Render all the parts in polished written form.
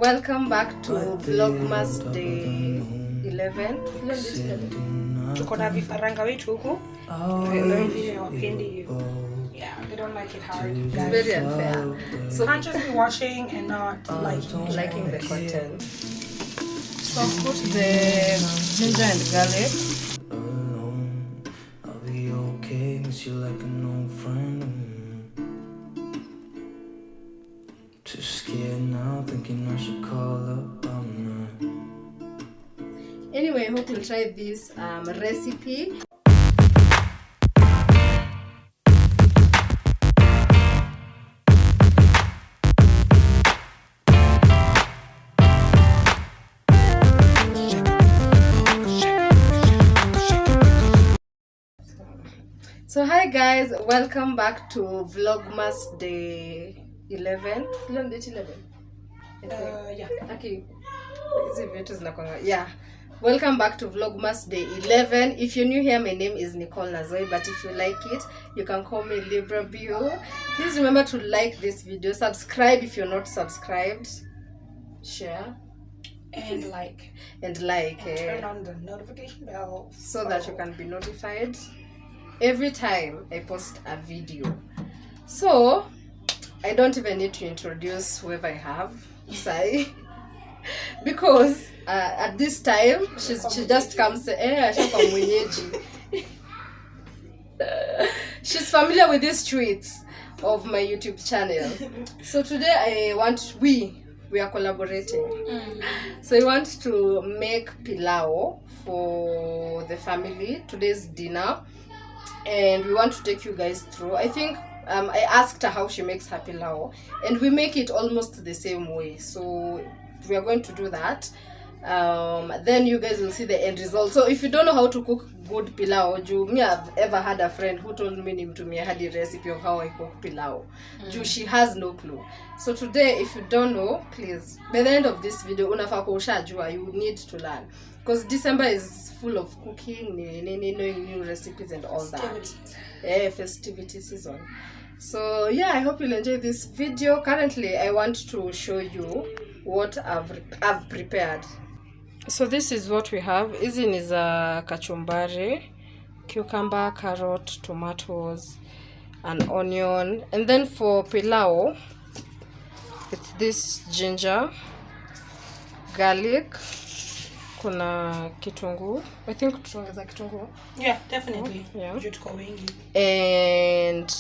welcome back to Vlogmas day 11. Tuko na vifaranga wetu huku. Wengine wapendi. Yeah, they don't like it hard. It's very unfair. So can't just be watching and not liking the content. So put the ginger and garlic. I'll be okay, miss you like an old friend. Too scared now, thinking I should call up. I'm not. Anyway, I hope you'll try this recipe. So hi guys, welcome back to Vlogmas day 11. Yeah. Okay. Yeah. Welcome back to Vlogmas day 11. If you're new here, my name is Nicole Nazoi, but if you like it, you can call me Libra Bio. Please remember to like this video, subscribe if you're not subscribed, share And like. And turn on the notification bell so that you can be notified every time I post a video. So I don't even need to introduce whoever I have, Sai, because at this time she just comes she's familiar with these streets of my YouTube channel. So today we are collaborating. So we want to make pilau for the family, today's dinner, and we want to take you guys through. I think I asked her how she makes her pilau, and we make it almost the same way. So we are going to do that. Then you guys will see the end result. So if you don't know how to cook good pilau, I've ever had a friend who told me to me I had a recipe of how I cook pilau. She has no clue. So today, if you don't know, please, by the end of this video, you need to learn, because December is full of cooking, knowing new recipes and all that. Yeah, festivity season. So yeah, I hope you'll enjoy this video. Currently, I want to show you what I've prepared. So this is what we have. Izin is a kachumbari, cucumber, carrot, tomatoes, an onion. And then for pilau, it's this ginger, garlic, kuna kitungu. I think tutongeza kitungu. Yeah, definitely. Yeah. And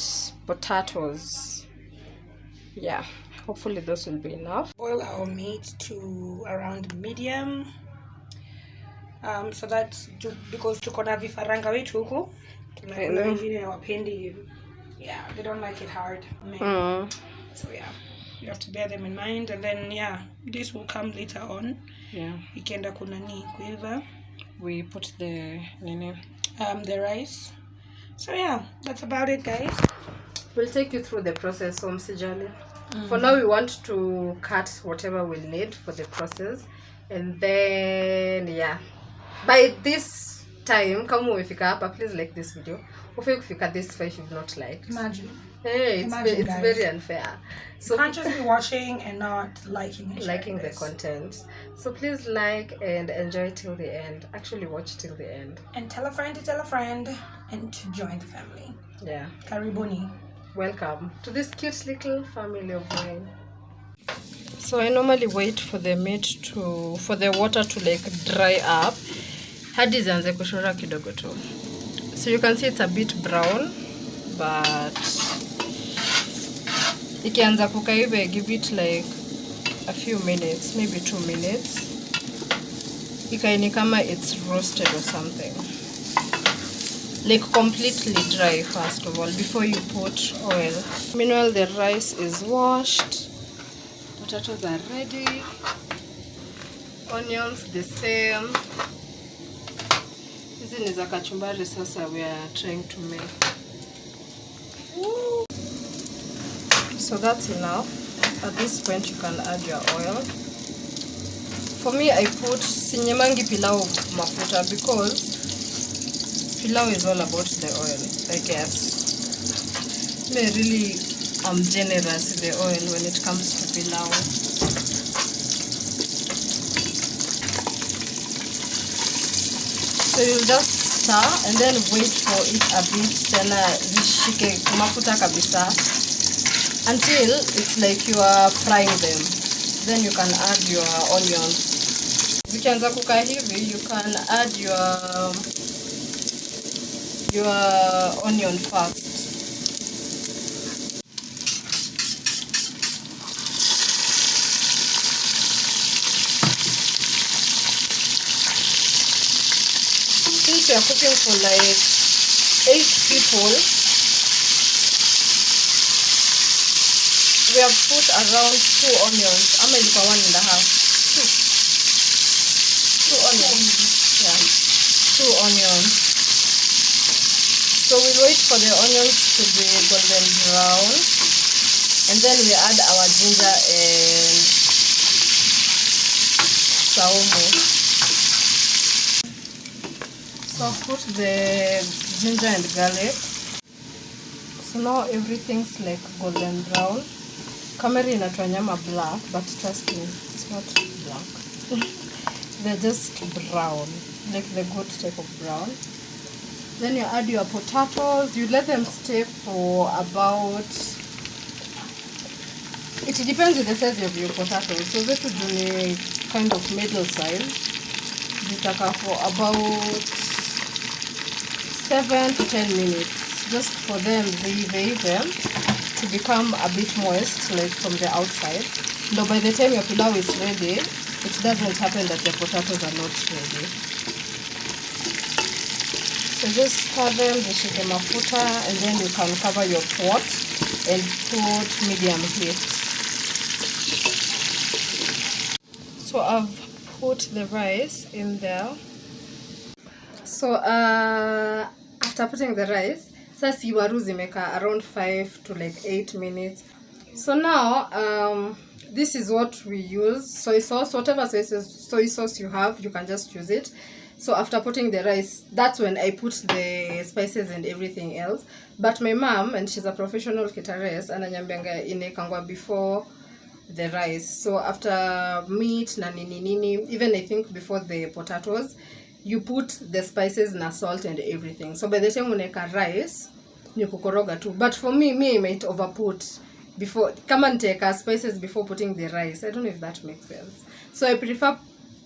potatoes. Yeah, hopefully those will be enough. Boil our meat to around medium. So that's because tuko na vifaranga wetu huku. Kuna wengine wapendi. Yeah, they don't like it hard. So yeah, you have to bear them in mind. And then yeah, this will come later on. Yeah. Ikienda kunani kuiva, we put the rice. So yeah, that's about it, guys. We'll take you through the process, Msijali. For now, we want to cut whatever we'll need for the process, and then yeah, by this time, please like this video. Ufika this far if you've not liked. Imagine. Hey, it's very unfair. So you can't just be watching and not liking the content. So please like and enjoy till the end. Actually, watch till the end. And tell a friend to tell a friend, and to join the family. Yeah. Karibuni. Welcome to this cute little family of mine. So I normally wait for the water to like dry up. Hadi zianze kushora kidogo tu. So you can see it's a bit brown, but ikianza kukaiva, give it like a few minutes, maybe 2 minutes. Ikaini kama it's roasted or something. Like completely dry first of all before you put oil. Meanwhile, the rice is washed, potatoes are ready, onions the same. This is a kachumbari sasa we are trying to make. So that's enough. At this point you can add your oil. For me, I put sinyemangi pilau mafuta because pilau is all about the oil, I guess. I'm generous with the oil when it comes to pilau. So you'll just stir and then wait for it a bit, tena zishike mafuta kabisa until it's like you are frying them. Then you can add your onions. Vikianza kuka hivi, you can add your onion first. Since we are cooking for like 8 people, we have put around 2 onions. Ama ilikuwa 1.5. 2 onions. Yeah. 2 onions. So we'll wait for the onions to be golden brown. And then we add our ginger and saumu. So I've put the ginger and garlic. So now everything's like golden brown. Camera inatoa nyama black, but trust me, it's not black. They're just brown, like the good type of brown. Then you add your potatoes. You let them stay for about, it depends on the size of your potatoes. So they should be kind of middle size. Zitaka for about 7 to 10 minutes, just for them to become a bit moist, like from the outside. Now by the time your pilau is ready, it doesn't happen that the potatoes are not ready. So just stir them, zishike mafuta, and then you can cover your pot and put medium heat. So I've put the rice in there. So after putting the rice, sasa waru zimeka around 5 to like 8 minutes. So now this is what we use. Soy sauce, whatever soy sauce you have, you can just use it. So after putting the rice, that's when I put the spices and everything else. But my mom, and she's a professional cateress, ananyambianga inekangwa before the rice. So after meat na nini, even I think before the potatoes, you put the spices na salt and everything. So by the time uneka rice, ni kukoroga too. But for me I might overput before. Kama niteka spices before putting the rice. I don't know if that makes sense. So I prefer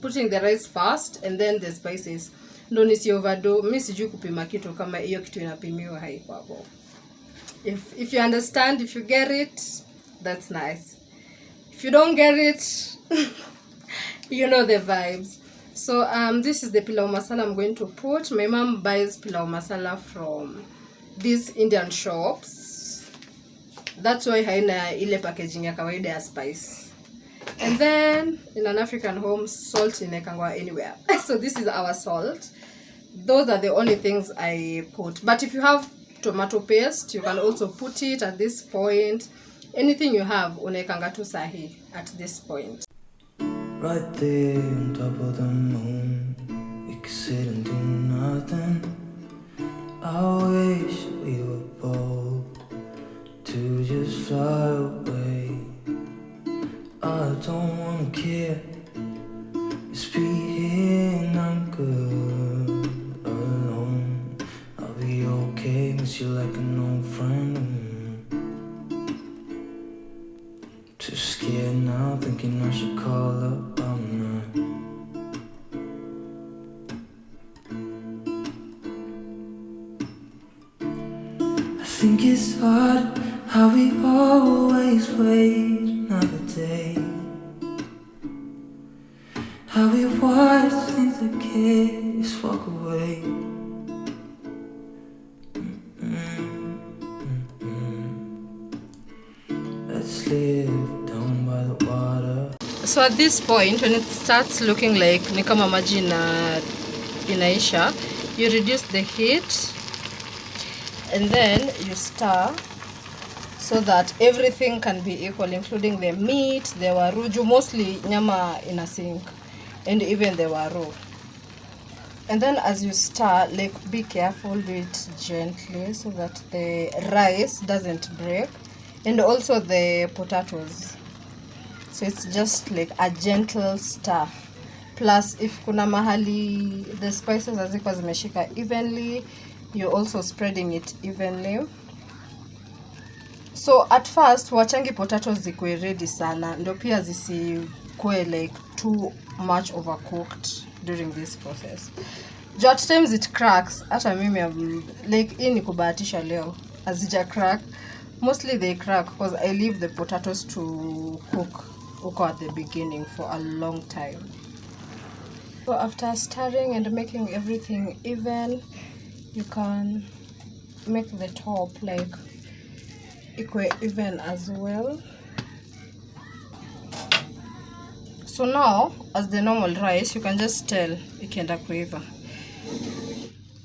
putting the rice first and then the spices. Ndo nisi overdo. Mimi sijui kupima kitu kama hiyo kitu inapimiwa haiko hapo. If you understand, if you get it, that's nice. If you don't get it, you know the vibes. So this is the pilau masala I'm going to put. My mom buys pilau masala from these Indian shops. That's why haina ile packaging ya kawaida ya spice. And then in an African home, salt inekangwa anywhere. So this is our salt. Those are the only things I put. But if you have tomato paste, you can also put it at this point. Anything you have, unekanga tu sahi at this point. Right there on top of the moon, we could sit and do nothing. I wish we were bold to just fly away. I don't wanna care, just be here and I'm good alone. I'll be okay, miss you like an old friend. Too scared now, thinking I should call up, I'm not. I think it's hard how we always wait another day. How we watch things that can't just walk away. Let's live down by the water. So at this point, when it starts looking like ni kama maji inaisha, you reduce the heat and then you stir so that everything can be equal, including the meat, the waru, mostly nyama in a sink, and even the waru. And then as you stir, like be careful, do it gently so that the rice doesn't break, and also the potatoes. So it's just like a gentle stir. plus if kuna mahali the spices hazikuwa zimeshika evenly, you're also spreading it evenly. So at first wachangi potatoes zikuwe ready sana, ndo pia zisikuwe like too much overcooked during this process. At times it cracks. Hata mimi like hii ni kubahatisha leo hazija crack. Mostly they crack because I leave the potatoes to cook at the beginning for a long time. So after stirring and making everything even, you can make the top like equal even as well. So now, as the normal rice, you can just tell ikienda kuiva.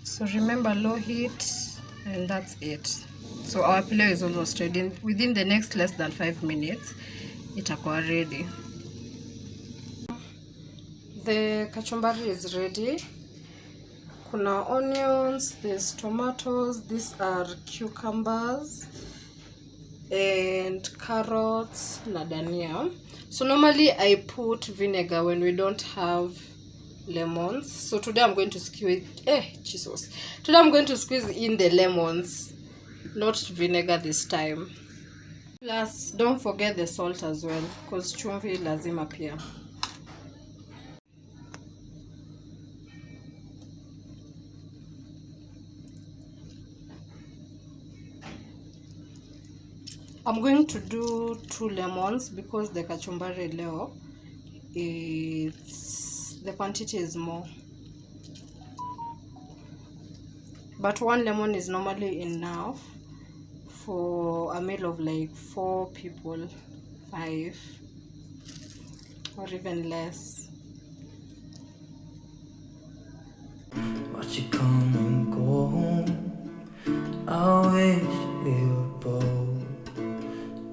So remember low heat, and that's it. So our pilau is almost ready. Within the next less than 5 minutes, itakuwa ready. The kachumbari is ready. Kuna onions, there's tomatoes, these are cucumbers, and carrots na dania. So normally I put vinegar when we don't have lemons. So today I'm going to squeeze Today I'm going to squeeze in the lemons, not vinegar this time. Plus don't forget the salt as well, because chumvi lazima pia. I'm going to do 2 lemons because the kachumbari leo, the quantity is more. But 1 lemon is normally enough for a meal of like 4 people, 5, or even less. Watch you come and go home. I wish we were bold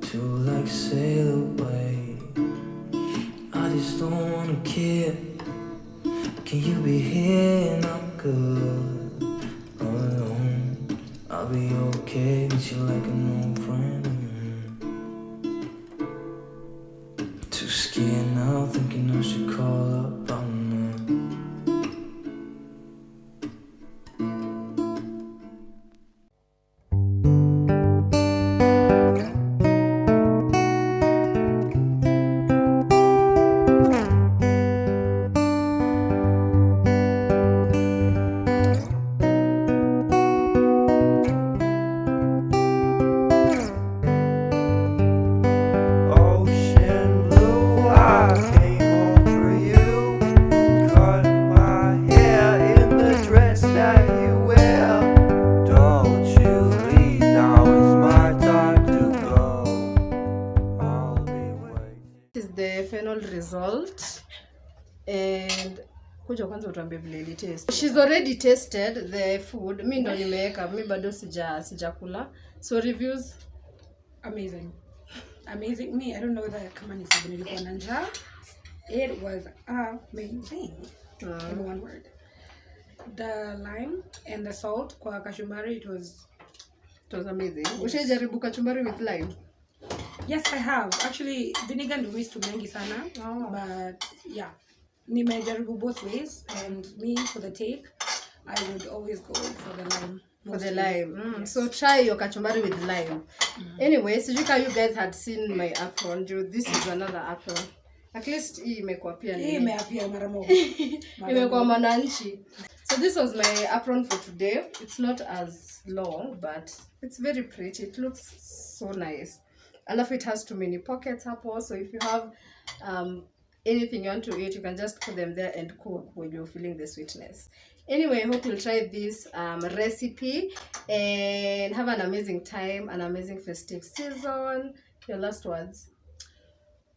to like sail away. I just don't wanna care. Can you be here and I'm good alone? I'll be okay, miss you like an old friend. Too scared now, thinking I should call up on them. Result, and kuja kwanza utuambie vile ili taste. She's already tasted the food. Mimi ndo nimeweka, mimi bado sijakula. So reviews amazing. Me, I don't know that kama ni sababu nilikuwa na njaa. It was amazing. In one word. The lime and the salt kwa kachumbari, it was amazing. Ushajaribu kachumbari with lime? Yes, I have. Actually, vinegar ndo mistu mengi sana. But yeah, nimejaribu both ways, and me for the take, I would always go for the lime. For the lime. Yes. So try your kachumbari with lime. Anyway, so you guys had seen my apron. This is another apron. At least hii imekuwa pia ni. Hii imeapia mara moja. Imekuwa mananchi. So this was my apron for today. It's not as long, but it's very pretty. It looks so nice. I love it. Has too many pockets hapo, so if you have anything you want to eat, you can just put them there and cook when you're feeling the sweetness. Anyway, I hope you'll try this recipe and have an amazing time, an amazing festive season. Your last words?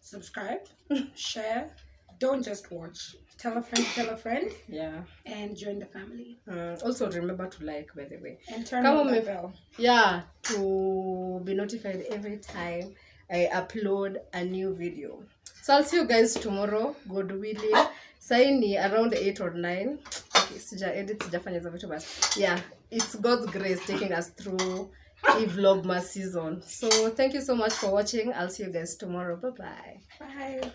Subscribe, share, don't just watch. Tell a friend. Yeah. And join the family. Also remember to like, by the way. And turn on the bell. Yeah, to be notified every time I upload a new video. So I'll see you guys tomorrow, God willing. Saini around 8 or 9. Okay, sijafanya hizo vitu basi. Yeah, it's God's grace taking us through the Vlogmas season. So thank you so much for watching. I'll see you guys tomorrow. Bye-bye. Bye.